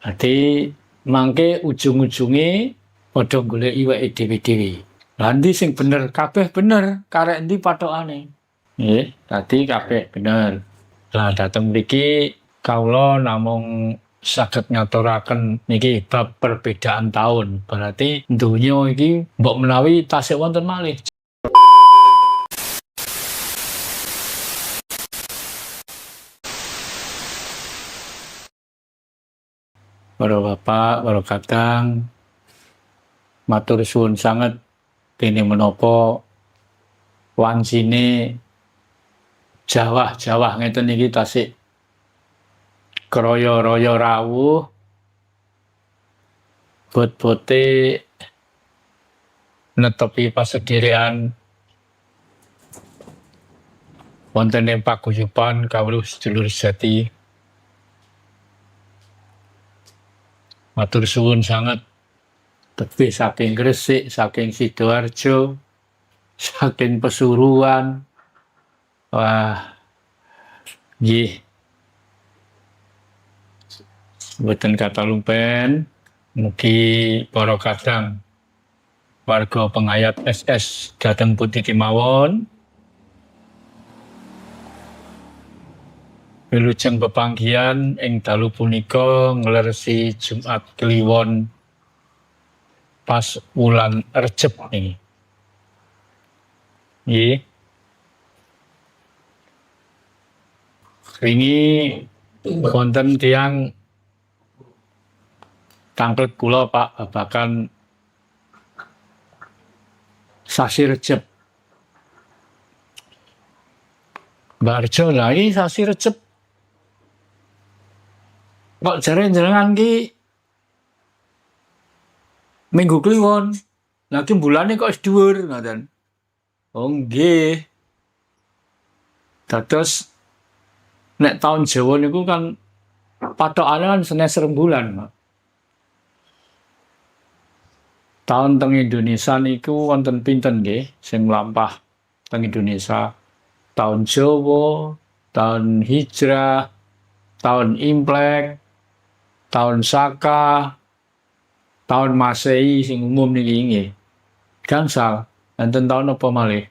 Dadi mangke ujung-ujunge padha golek iwake dhewe-dhewe. Lah endi sing bener? Kabeh bener, karek endi pathokane. Nggih, dadi kabeh bener. Lah dhateng mriki kawula namung saged ngaturaken niki bab perbedaan taun. Berarti donya iki mbok menawi tasih wonten malih. Para bapak, para kadang, matur suwun sanget dene menapa wancine Jawah ngeten iki tasih kraya-raya rawuh, bot-bote netepi pasedherekan wonten ing paguyuban kawruh sedulur sejati. Matur suwun sanget tebih saking Gresik, saking Sidoarjo, saking Pesuruan. Wah, nggih. Mboten kata lumpen, mugi para kadang warga pengayat SS dhateng pundi kemawon wilujeng pepanggihan ing dalu punika ngleresi Jumat Kliwon pas wulan Recep niki. Nggih. Wingi wonten tiyang tanglet kula Pak babagan sasi Recep. Mbak Arjo, lah iki sasi Recep kok jare jenengan ki Minggu Kliwon. Lagi bulane kok wis dhuwur ngoten. Oh nggih. Dados nek taun Jawa niku kan pathokane kan Senes rembulan, Pak. Taun teng Indonesia niku wonten pinten nggih sing mlampah teng Indonesia? Taun Jawa, taun Hijrah, taun Imlek, taun Saka, taun Masehi sing umum niki nggih. Gangsal, enten taun apa malih?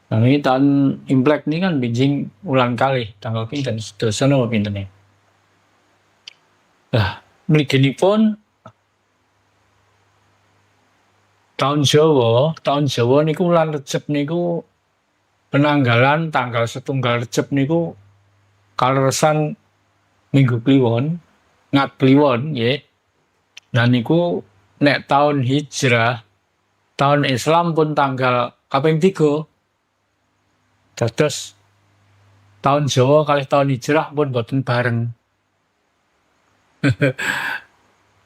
Nah, ini taun Imlek ini kan binjing ulang kalih tanggal pinten, sedasa napa pintene? Lah, mliginipun taun Jawa niku wulan Recep niku penanggalan tanggal setunggal Recep niku kaleresan Minggu Kliwon, Ngat Kliwon nggih. Nah niku nek taun Hijrah, taun Islam pun tanggal kaping 3. Dados taun Jawa kalih taun Hijrah pun boten bareng.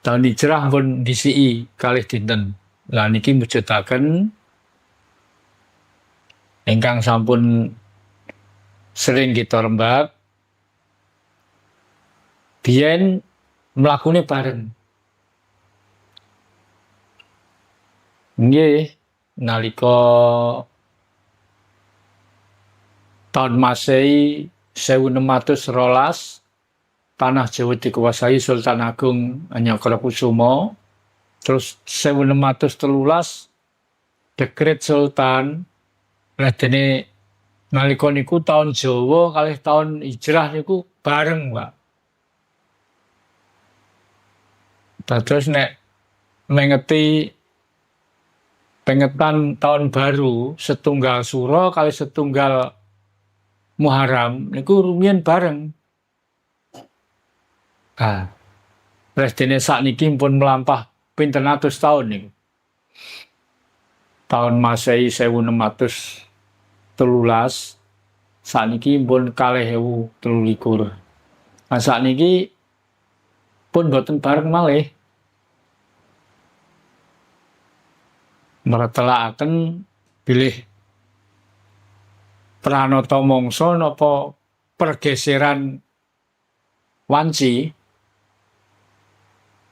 Taun Hijrah pun disiki kalih dinten. Lah niki mujudaken ingkang sampun sering kita rembak biyen mlakune bareng. Nggih, nalika taun Masehi 1612 tanah Jawa dikuasai Sultan Agung Hanyakurakusuma. Terus 1613 dekret Sultan. Lah dene nalika niku taun Jawa kalih taun Hijrah niku bareng, Pak. Dados nek mengeti pengetan tahun baru setunggal Suro kali setunggal Muharram niku rumiyin bareng. Nah, dene sakniki pun melampah pinten atus taun niku. Tahun Masehi 1613 sakniki pun 2023. Nah sakniki pun boten bareng malih. Mretelaken bilih pranata mangsa napa pergeseran wanci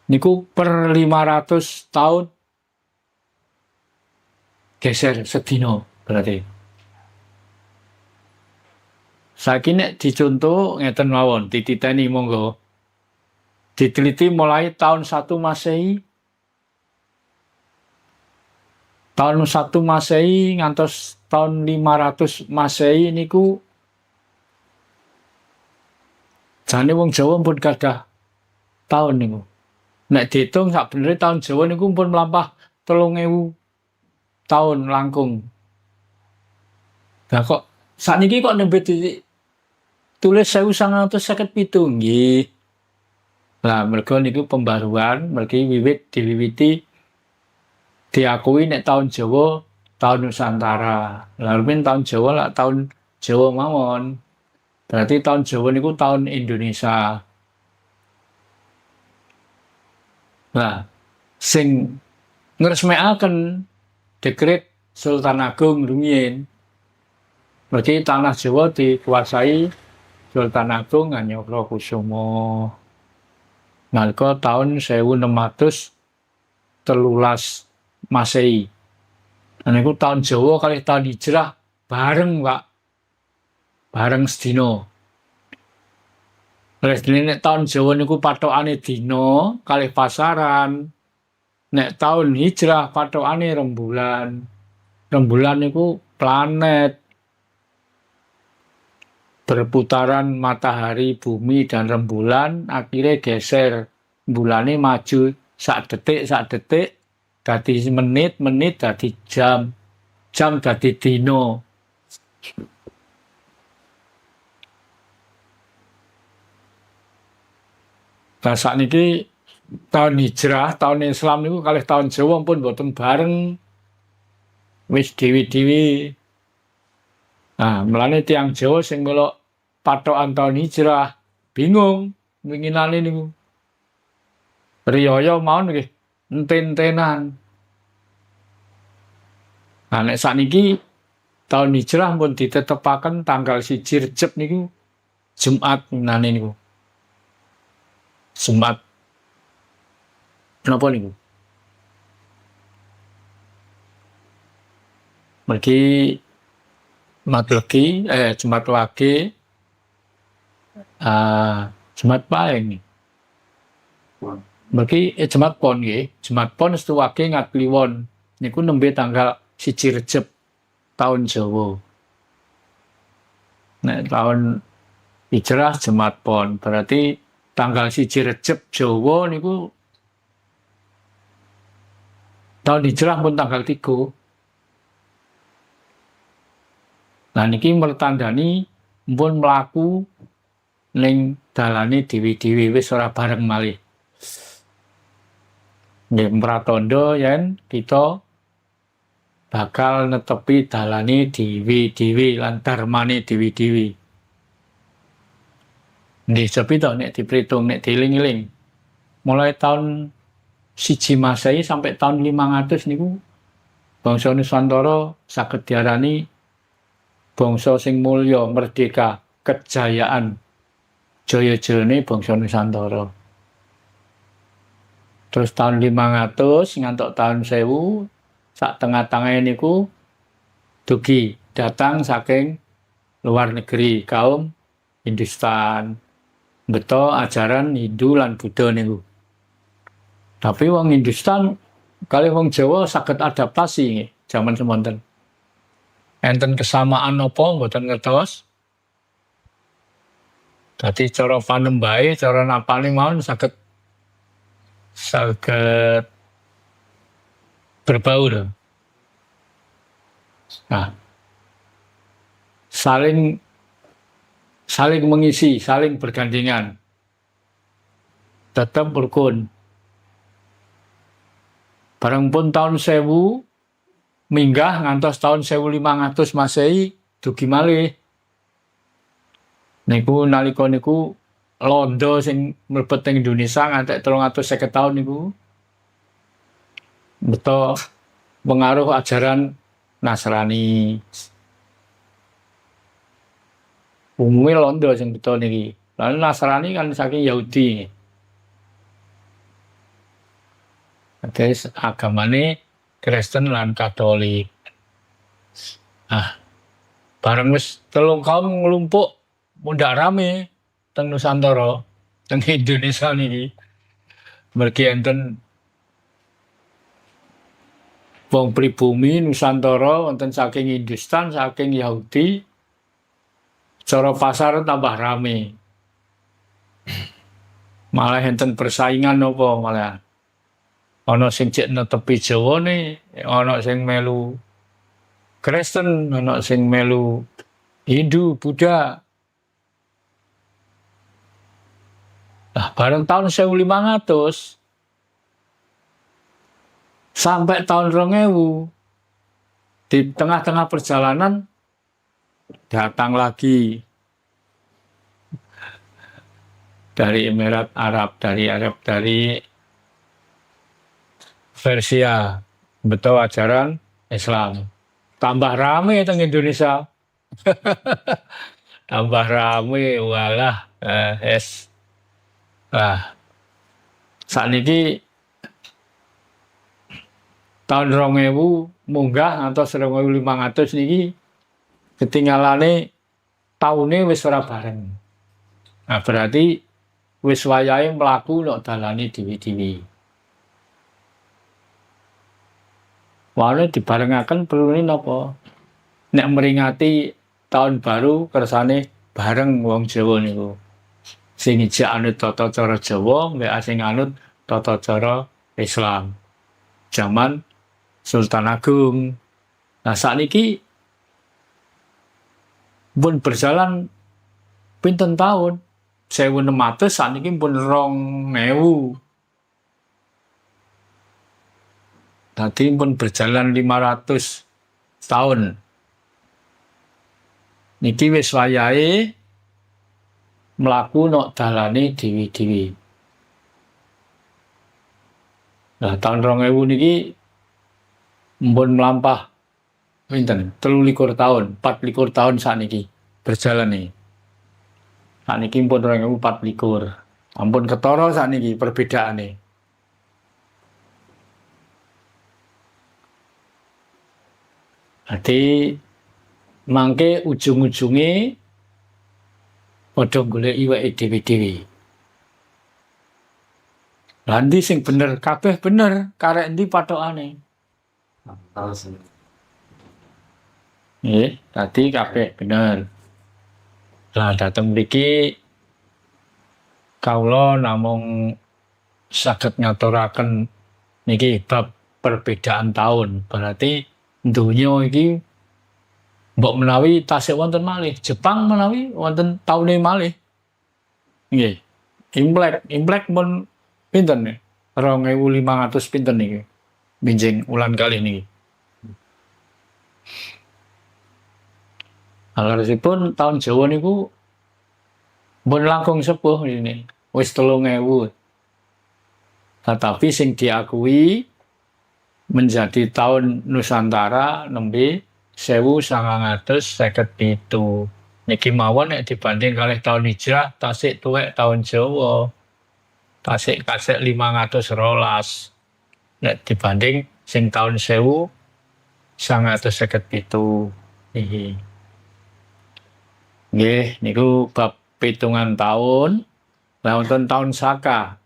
niku per 500 tahun geser sedina berarti. Saiki nek dicontoh ngeten mawon, dititeni monggo. diteliti mulai tahun 1 Masehi. Tahun 1 Masehi ngantos tahun 500 Masehi niku jane wong Jawa pun gadah tahun niku. Nek diitung sakbenere tahun Jawa niku pun mlampah 3000 tahun langkung. Lah kok sakniki kok nembe tulis 1957 nggih. Lah mergo niku pembaruan, mergi diwiwiti diakui nek tahun Jawa tahun Nusantara. Lalu tahun Jawa lah tahun Jawa mawon. Berarti tahun Jawa niku tahun Indonesia. Nah, sing ngresmekaken dekret Sultan Agung rumiyin. Berarti tanah Jawa dikuasai Sultan Agung Nganyokrokusumo. Nalika tahun 1613 Masehi. Dan itu tahun Jawa kali tahun Hijrah bareng, Pak. Bareng sedina. Oleh nek tahun Jawa niku patokane dina kalih pasaran. Nek tahun Hijrah patokane rembulan. Rembulan niku planet. Berputaran matahari, bumi, dan rembulan akhirnya geser. Bulane maju sak detik, dadi menit dadi jam dadi dino. Nah sakniki tahun Hijrah, tahun Islam niku kalih tahun Jawa pun boten bareng. Wis dewi-dewi. Nah, mulane tiyang Jawa sing melok patokan tahun Hijrah bingung winginane niku. Riyaya mawon nggih enten-entenan. Nah, nek sakniki tahun Hijrah pun ditetepaken tanggal 1 Recep niku Jumat nane niku. Jumat. Napa niku? Mergi Jumat Wage, Jumat Paing. Mergi Jumat Pon nggih, Jumat Pon Setu Wage Ngatliwon. Niku nembe tanggal 1 Recep tahun Jawa. Nek tahun Hijrah Jumat Pon, berarti tanggal 1 Recep Jawa niku tahun Hijrah pun tanggal 3. Nah niki mertandani pun mlaku ning dalane dewi-dewi wis ora bareng malih. Nggih pratandha yen kita bakal netepi dalane dewi-dewi lan dharmane dewi-dewi. Nggih sepi to nek dipritung nek dieling-eling. Mulai tahun 1 Masehi sampai tahun 500 niku bangsa Nusantara saged diarani bangsa sing mulya, merdeka, kejayaan, jaya-jayane bangsa Nusantara. Terus tahun 500 ngantuk tahun 1000 sak tengah-tengah niku dugi datang saking luar negeri kaum Hindustan. Beto ajaran Hindu lan Buddha niku. Tapi wong Hindustan kali wong Jawa saged adaptasi nggih jaman semonten. Enten kesamaan apa mboten ngertos. Dadi cara panembahe, cara napane mawon saged berbaur. Nah, saling mengisi, saling bergandengan. Tetap rukun. Bareng pun tahun 1000 minggah ngantos tahun 1500 Masehi dugi malih. Niku nalika niku londo sing mlebet ing Indonesia ngantek 350 tahun niku. Beto pengaruh ajaran Nasrani. Umumnya londo sing beto niki. Lalu Nasrani kan saking Yahudi. Terus agamane Kristen lan Katolik. Bareng wis telung kaum nglumpuk mundak rame teng Nusantara, teng Indonesia niki. Mergi enten wong pribumi Nusantara wonten saking Hindustan, saking Yahudi, cara pasar tambah rame. Malah enten persaingan apa malah. Ana sing cek netepi Jawane, ana sing melu Kristen, ana sing melu Hindu, Buddha. Nah, bareng tahun 1500 sampai tahun 2000 di tengah-tengah perjalanan datang lagi dari Emirat Arab, dari Persia, betul ajaran Islam. Tambah rame teng Indonesia. Tambah rame, walah, sakniki tahun 2000 munggah atau 1500 niki ketinggalane taune wis ora bareng. Nah, berarti wis wayahe mlaku nek dalane dhewe-dhewe. Wae dibarengaken perlune napa? Nek meringati tahun baru kersane bareng wong Jawa niku. Sing ijak anut tata cara Jawa, mbek sing anut tata cara Islam. Zaman Sultan Agung. Nah, sakniki pun berjalan pinten tahun? 1600 sakniki pun 2000. Tadi pun berjalan 500 tahun. Niki wis wayahe mlaku nok dalane dhewe-dhewe. Nah, tahun 2000 niki mbon mlampah pinten? 23 tahun, 24 tahun sakniki berjalan nih. Sakniki pun 2024. Ampun ketara sakniki perbedaane. Dadi mangke ujung-ujunge padha golek iwake dhewe-dhewe. Lah ndi sing bener? Kabeh bener, karek endi pathokane? Nggih, dadi kabeh bener. Lah dateng mriki kawula namung saged ngaturaken niki bab perbedaan tahun. Berarti donya iki mbok menawi tasih wonten malih, Jepang menawi wonten taune malih. Nggih. Imlek pun pinten nih? 2500 pinten niki. Binjing ulan kalih niki. Alaresipun tahun Jawa niku pun langkung sepuh ini. Wis 3000. Tetapi sing diakui menjadi tahun Nusantara nembe 1957. Niki mawon nek dibanding kalih tahun hijrah tasik tuwek tahun Jawa. Tasik kasek 512. Nek dibanding sing tahun 1957. Nggih, niku bab pitungan tahun. Lah wonten tahun Saka.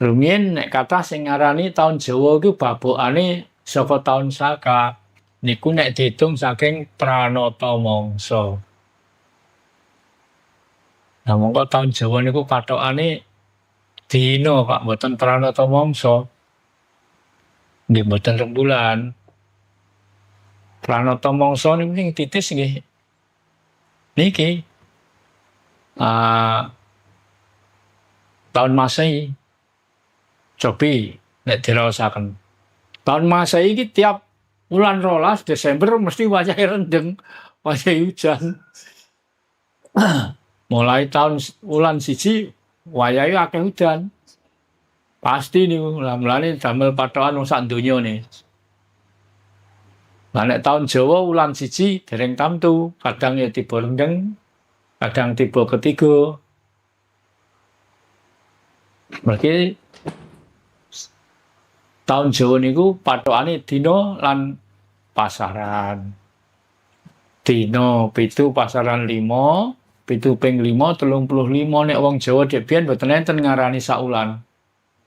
Rumiyin nek kathah sing ngarani tahun Jawa iku babokane saka tahun Saka. Niku nek diitung saking Pranata Mangsa. Nah, mongko tahun Jawa niku pathokane dina, Pak, mboten Pranata Mangsa. Nggih mboten rembulan. Pranata Mangsa niku sing titis nggih. Niki tahun Masehi. Cobi nek diraosaken. Tahun Masehi iki tiap bulan 12 Desember mesti wayahe rendeng, wayahe hujan. Mulai tahun bulan 1 wayahe akeh hujan. Pasti niku mulane damel pathokan wong sak donya ne. Lah nek tahun Jawa wulan 1 dereng tamtu, kadang ya tiba rendeng, kadang tiba ketiga. Berarti tahun Jawa niku pathokane dina lan pasaran. Dina 7 pasaran 5, 7 ping 5 35 nek wong Jawa dek biyen mboten enten ngarani saulan.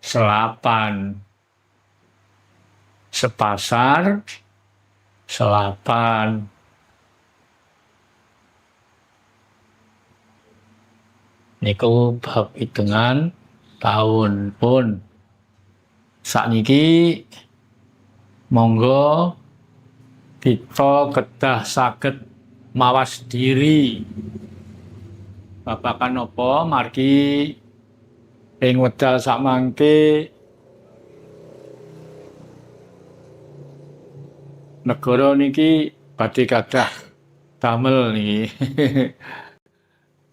Selapan. Sepasar selapan. Niku bab hitungan tahun pun. Sakniki monggo kita kedah saged mawas diri. Babakan apa margi ing wekdal sakmangke negara niki badhe kadah damel niki.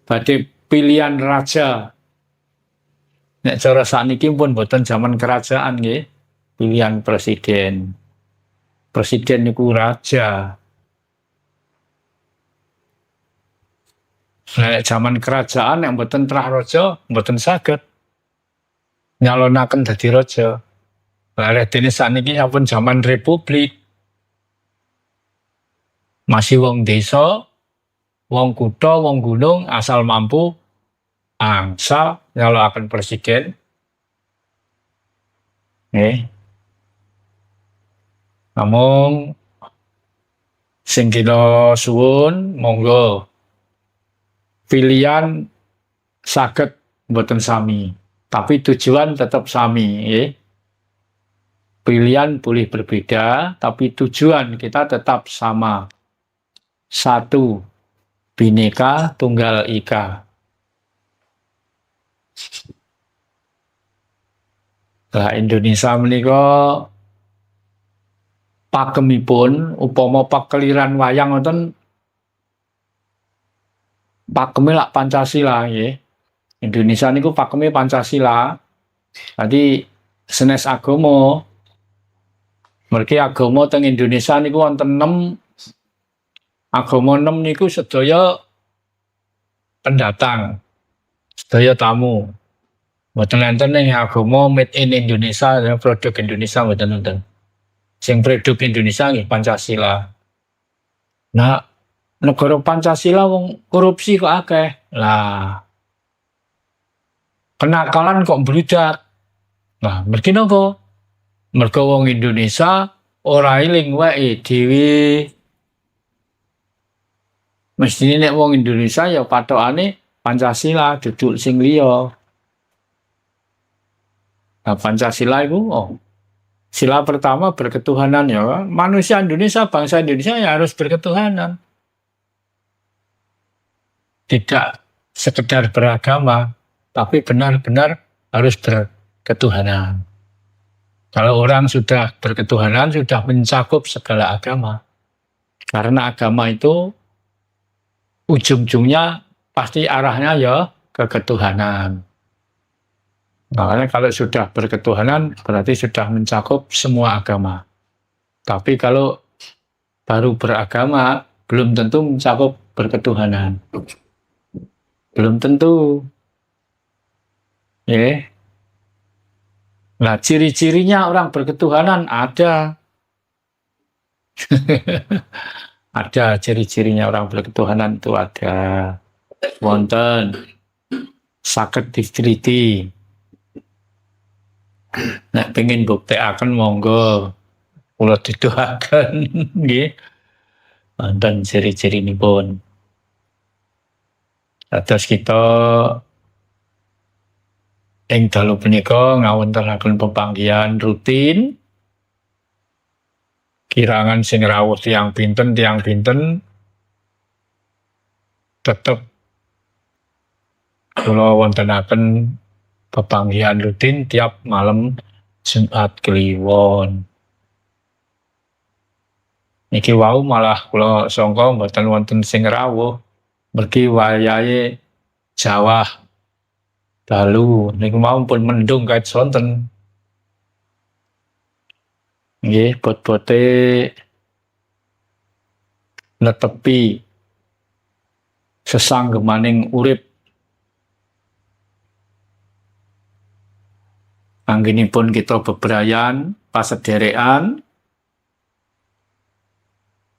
Badhe pilihan raja. Nek cara sakniki pun boten zaman kerajaan nggih. Pilihan presiden. Presiden niku raja. Nek zaman kerajaan yang boten trah raja, boten saged nyalonaken dadi raja. Lah dene sakniki sampun zaman republik. Masih wong desa, wong kutha, wong gunung asal mampu angsal nyalokaken presiden. Namung sing kita suwun monggo pilihan saged mboten sami, tapi tujuan tetap sami, nggih. Pilihan boleh berbeda, tapi tujuan kita tetap sama. Satu, Bhinneka Tunggal Ika. Lah Indonesia menika pakemipun upama pakeliran wayang wonten pakeme lak Pancasila nggih. Indonesia niku pakeme Pancasila. Dadi sanes agama. Mergi agama teng Indonesia niku wonten 6. Agama 6 niku sedaya pendatang. Sedaya tamu. Mboten enten ing agama made in Indonesia, produk Indonesia mboten enten. Sing produk Indonesia nggih Pancasila. Nah, negara Pancasila wong korupsi kok akeh. Lah. Kenakalan kok bludak. Nah, mergi napa? Mergo wong Indonesia ora eling wae dhewe. Mestine nek wong Indonesia ya patokane Pancasila duduk sing liya. Nah, Pancasila itu sila pertama berketuhanan ya. Manusia Indonesia, bangsa Indonesia ya harus berketuhanan. Tidak sekedar beragama, tapi benar-benar harus berketuhanan. Kalau orang sudah berketuhanan, sudah mencakup segala agama. Karena agama itu ujung-ujungnya pasti arahnya ya ke ketuhanan. Makanya kalau sudah berketuhanan berarti sudah mencakup semua agama. Tapi kalau baru beragama belum tentu mencakup berketuhanan. Belum tentu. Nah, ciri-cirinya orang berketuhanan ada. Ada ciri-cirinya orang berketuhanan itu ada. Wonten saged diteliti. Nek pengen buktekaken monggo kula didhaaken nggih. Wonten ciri-cirinipun. Terus kita ing dalu punika ngawontenaken pepanggihan rutin. Kirangan sing rawuh tiyang pinten tetep kula wontenaken pepanggihan rutin tiap malam Jumat Kliwon. Niki wau malah kula sangka mboten wonten sing rawuh. Mergi wayahe Jawa dalu niku mau pun mendung kaet sonten. Nggih, bot-bote netepi sesanggemaning urip. Anggenipun kita bebrayan pasederekan.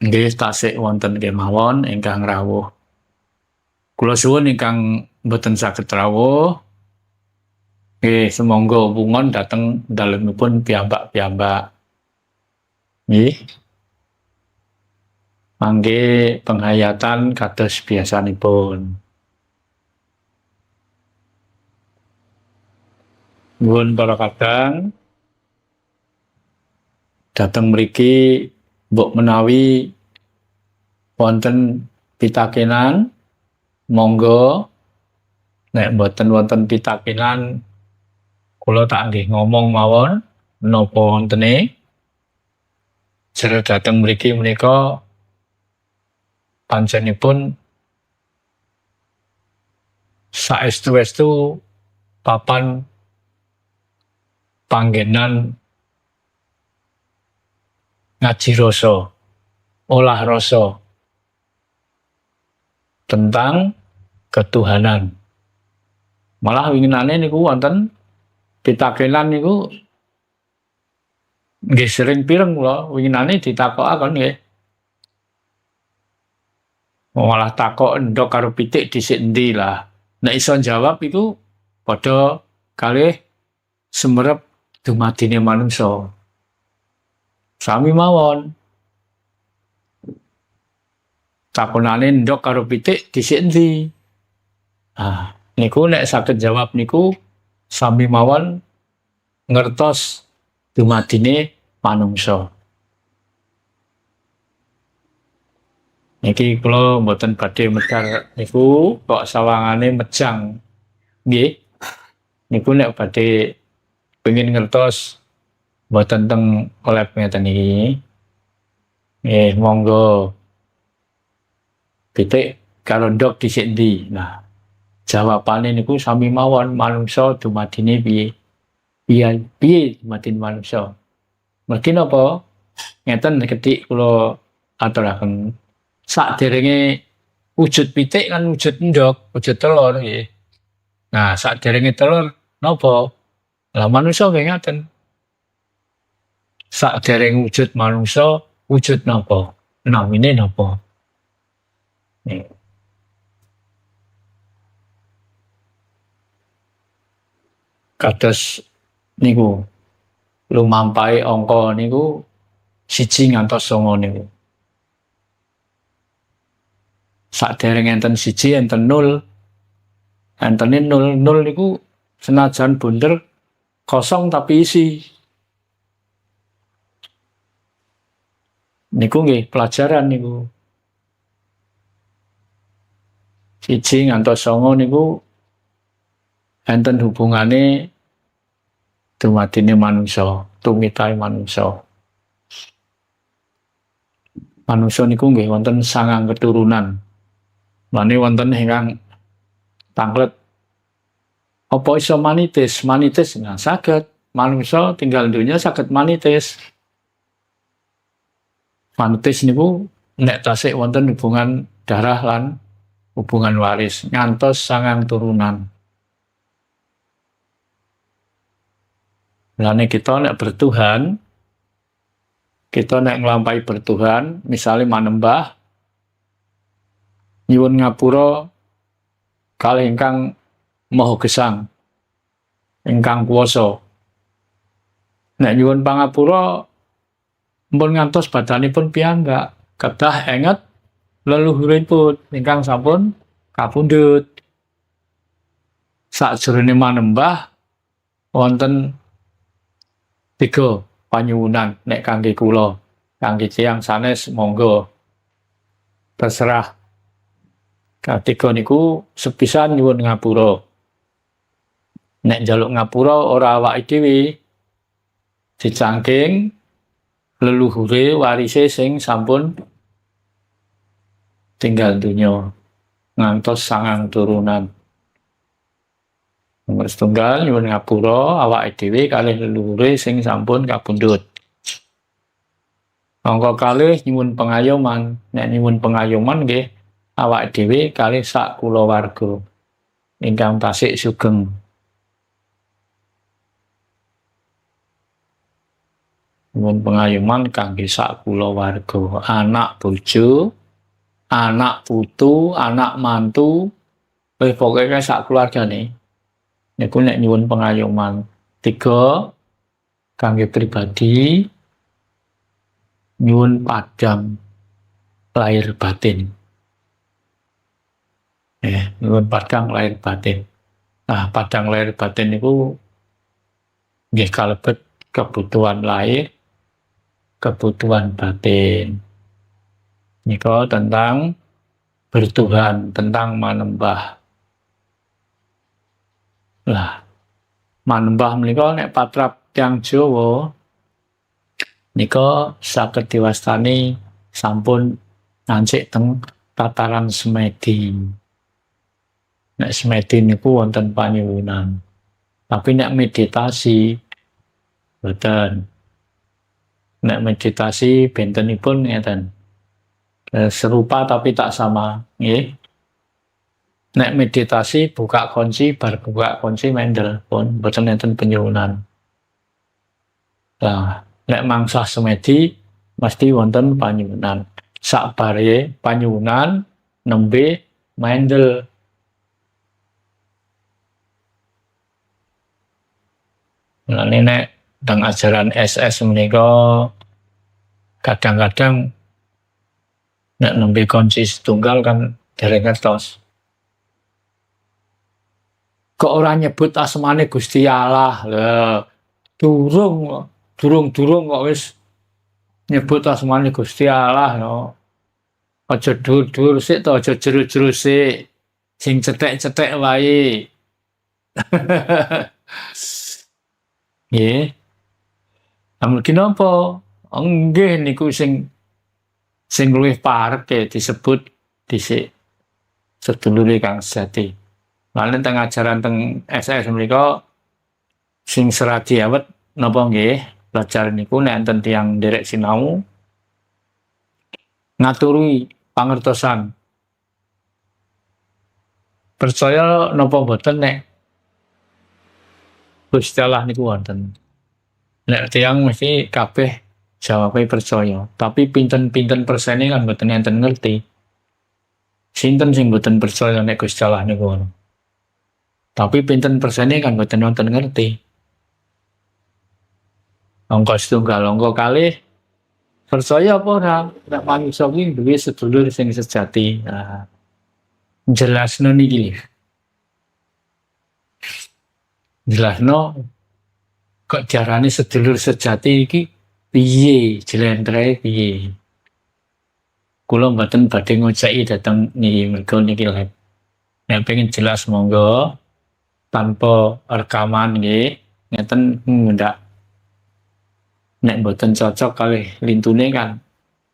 Nggih tasik wonten kemawon ingkang rawuh. Kula suwun ingkang mboten saged rawuh, nggih semangga pungon dhateng dalemipun piyambak-piyambak. Nggih. Mangke penghayatan kados biasanipun. Nuwun para kadang dhateng mriki mbok menawi wonten pitakenan monggo, nek mboten wonten pitakenan kula tak nggih ngomong mawon menapa wontene. Jero dhateng mriki menika pancenipun saestu-estu papan panggenan ngaji rasa, olah rasa tentang ketuhanan. Malah winginane niku wonten pitakenan niku nggih sering pireng kula winginane ditakokaken nggih. Malah takok endhog karo pitik dhisik endi lah. Nek iso jawab iku padha kalih semerep dumadine manungsa. Sami mawon. Takonane endhog karo pitik dhisik endi? Ah, niku nek saged jawab niku sami mawon ngertos dumadine manungsa. Niki kula mboten badhe medal niku kok sawangane mejang. Nggih. Niku nek badhe pengin ngertos mboten teng lab ngeten iki. Nggih, monggo. Pitik karo ndok dhisik endi? Nah, jawabane niku sami mawon manungsa dumadine piye? Piye dumadine manungsa? Mergi napa? Ngeten ketik kula aturaken. Saderenge wujud pitik kan wujud ndok, wujud telur nggih. Nah, saderenge telur napa? Lah manungsa nggih ngaten. Saderenge wujud manungsa, wujud napa? Namine napa? Nih. Kados niku lumampahe angka niku 1 ngantos 9 niku. Saderenge enten 1 enten 0. Entene 0 niku senajan bunder kosong tapi isi. Niku nggih pelajaran niku. 1 ngantos 9 niku enten hubungane dumadine manungsa, tumitahe manungsa. Manungsa niku nggih wonten 9 keturunan. Mane wonten ingkang tanglet apa iso manitis? Manitis nah saged. Manungsa tinggal donya saged manitis. Manitis niku nek tasik wonten hubungan darah lan hubungan waris ngantos 9 turunan. Lane kita nek bertuhan, kita nek nglampahi bertuhan, misalnya manembah nyuwun ngapura kalih ingkang maha gesang, ingkang kuwasa. Nek nyuwun pangapura mpun ngantos badanipun piyambak, kedah enget leluhuripun ingkang sampun kapundhut. Sakjroning manembah wonten 3 panyuwunan nek kangge kula, kangge tiyang sanes monggo terserah. Katiga niku sepisan nyuwun ngapura. Nek njaluk ngapura ora awake dhewe, dicangking leluhure warise sing sampun tinggal donya ngantos 9 turunan. Nomor setunggal nyuwun ngapura awake dhewe kalih leluhure sing sampun kapundhut. Angka kalih nyuwun pengayoman. Nek nyuwun pengayoman nggih awake dhewe kalih sak kulawarga ingkang tasik sugeng. Nyuwun pengayoman kangge sak kulawarga, anak bojo, anak putu, anak mantu, Pokoke sak keluargane niku nek nyuwun pengayoman 3 kangge pribadi nyuwun padang lahir batin. Nyuwun padang lahir batin. Nah, padang lahir batin niku nggih kalebet kebutuhan lahir, kebutuhan batin. Nika tentang bertuhan, tentang manembah. Lah, manembah menika nek patrap tiyang Jawa nika saged diwastani sampun ngancik teng tataran semedi. Nek semedi niku wonten panyuwunan. Tapi nek meditasi boten. Nek meditasi bentenipun ngeten. Serupa tapi tak sama, nggih. Nek meditasi buka kunci bar buka kunci mendel pun boten enten penyuwunan. Nah, nek mangsa semedi mesti wonten panyuwunan. Sakbare panyuwunan nembe mendel. Nah, nek teng ajaran SS menika kadang-kadang nek nembe kunci setunggal kan dereng ngertos. Kok ora nyebut asmane Gusti Allah. Lah, durung kok wis nyebut asmane Gusti Allah no. Aja dur-dur sik to, aja jeru-jeru sik. Sing cetek-cetek wae. Nggih. Amargi napa? Nggih niku sing luwih parek disebut dhisik sedulure kang sejati. Lan teng ajaran teng SS menika sing seradi awet napa nggih pelajaran niku nek enten tiyang nderek sinau ngaturi pangertosan. Percaya napa boten nek Gusti Allah niku wonten. Nek tiyang mesti kabeh jawabe percaya, tapi pinten-pinten persene kan boten enten ngerti. Sinten sing boten percaya nek Gusti Allah niku wonten. Tapi pinten persene kan boten nonton ngerti. Angka setunggal, angka kalih percaya apa ora? Nek manungsa kuwi duwe sedulur sing sejati. Nah, jelasno niki. Jelasno kok diarani sedulur sejati iki piye, jlentreh piye. Kula mboten badhe ngojeki dhateng niki mergo niki live. Nek pengen jelas monggo tanpa rekaman nggih ngeten ngundak nek mboten cocok kalih lintune kan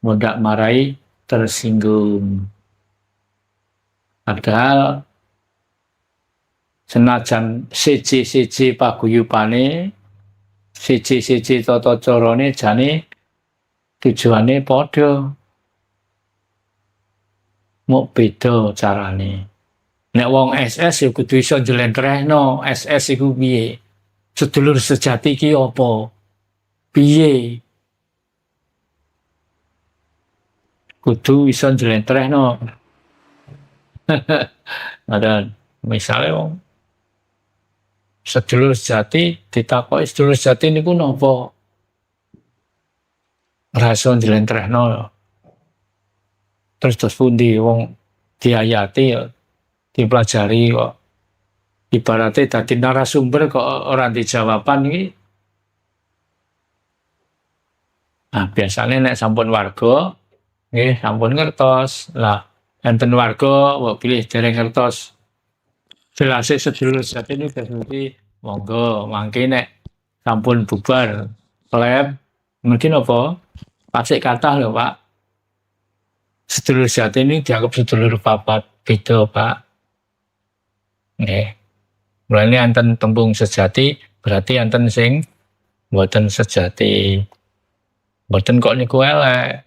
ngundak marai tersinggung. Padahal senajan siji-siji paguyubane siji-siji tata carane jane tujuane padha mok beda carane. Nek wong SS ya kudu iso njlentrehno SS iku piye. Sedulur sejati iki apa? Piye? Kudu iso njlentrehno. Ada misale wong sedulur sejati ditakoki sedulur sejati niku napa? Ora iso njlentrehno. Terus pundi wong diayati dipelajari kok ibaratnya dadi narasumber kok ora dijawaban iki. Nah, biasanya nek sampun warga nggih sampun ngertos. Lah, enten warga mbok pilih dereng ngertos. Jelase sedulur sejati ini berarti monggo mangke nek sampun bubar klep mungkin apa? Pasik kathah lho, Pak. Sedulur sejati ini dianggap sedulur papat beda, Pak. Nggih. Mulane enten tembung sejati berarti enten sing mboten sejati. Mboten kok niku elek.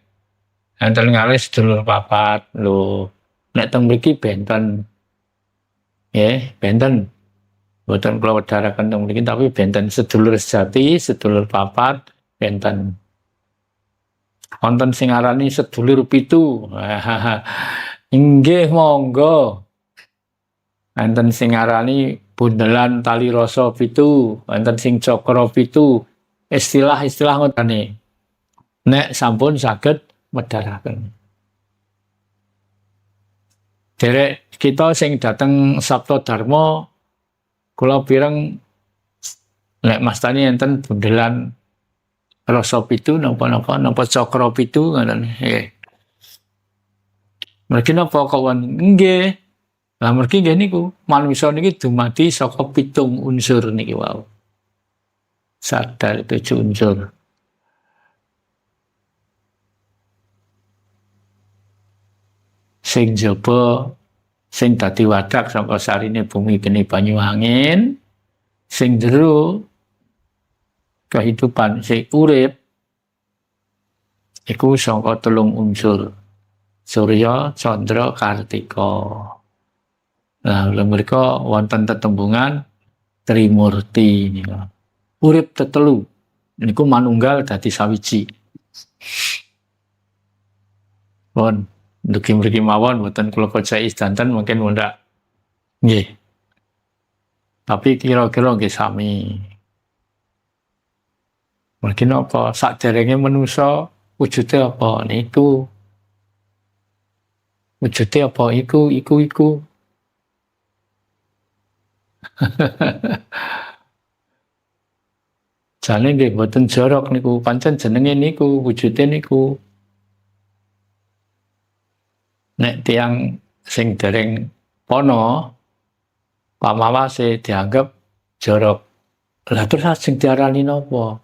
Enten ngalih sedulur papat lho. Nek teng mriki benten. Nggih, benten. Mboten kula wedharaken teng mriki tapi benten sedulur sejati, sedulur papat, benten. Wonten sing arani sedulur pitu. Inggih monggo. Enten sing ngarani bundelan tali rasa 7, enten sing cakra 7. Istilah-istilah ngotane. Nek sampun saged medharaken. Derek kita sing dateng Sabto Dharma kula pireng nek mastani enten bundelan rasa 7 napa cakra 7 ngoten. Nggih. Mergi napa kawan? Nggih. Lah mergi nggih niku, manungsa niki dumadi saka 7 unsur niki wau. Sadar 7 unsur. Sing jaba sing dadi wadak saka sarine bumi geni banyu angin, sing jero kehidupan sing urip iku saka 3 unsur. Surya, Candra, Kartika. Nah, lha mriku wonten tetembungan Trimurti niku. Urip tetelu niku manunggal dadi sawiji. Pun dugi mriki mawon mboten kula pacai sedanten mungkin mundhak. Nggih. Tapi kira-kira nggih sami. Mungkin apa sakderenge manusa wujude apa niku? Wujude apa iku. Jane nggih mboten jorok niku, pancen jenenge niku, wujude niku. Nek tiyang sing dereng pono pamawase dianggep jorok. Lah terus sing diarani napa?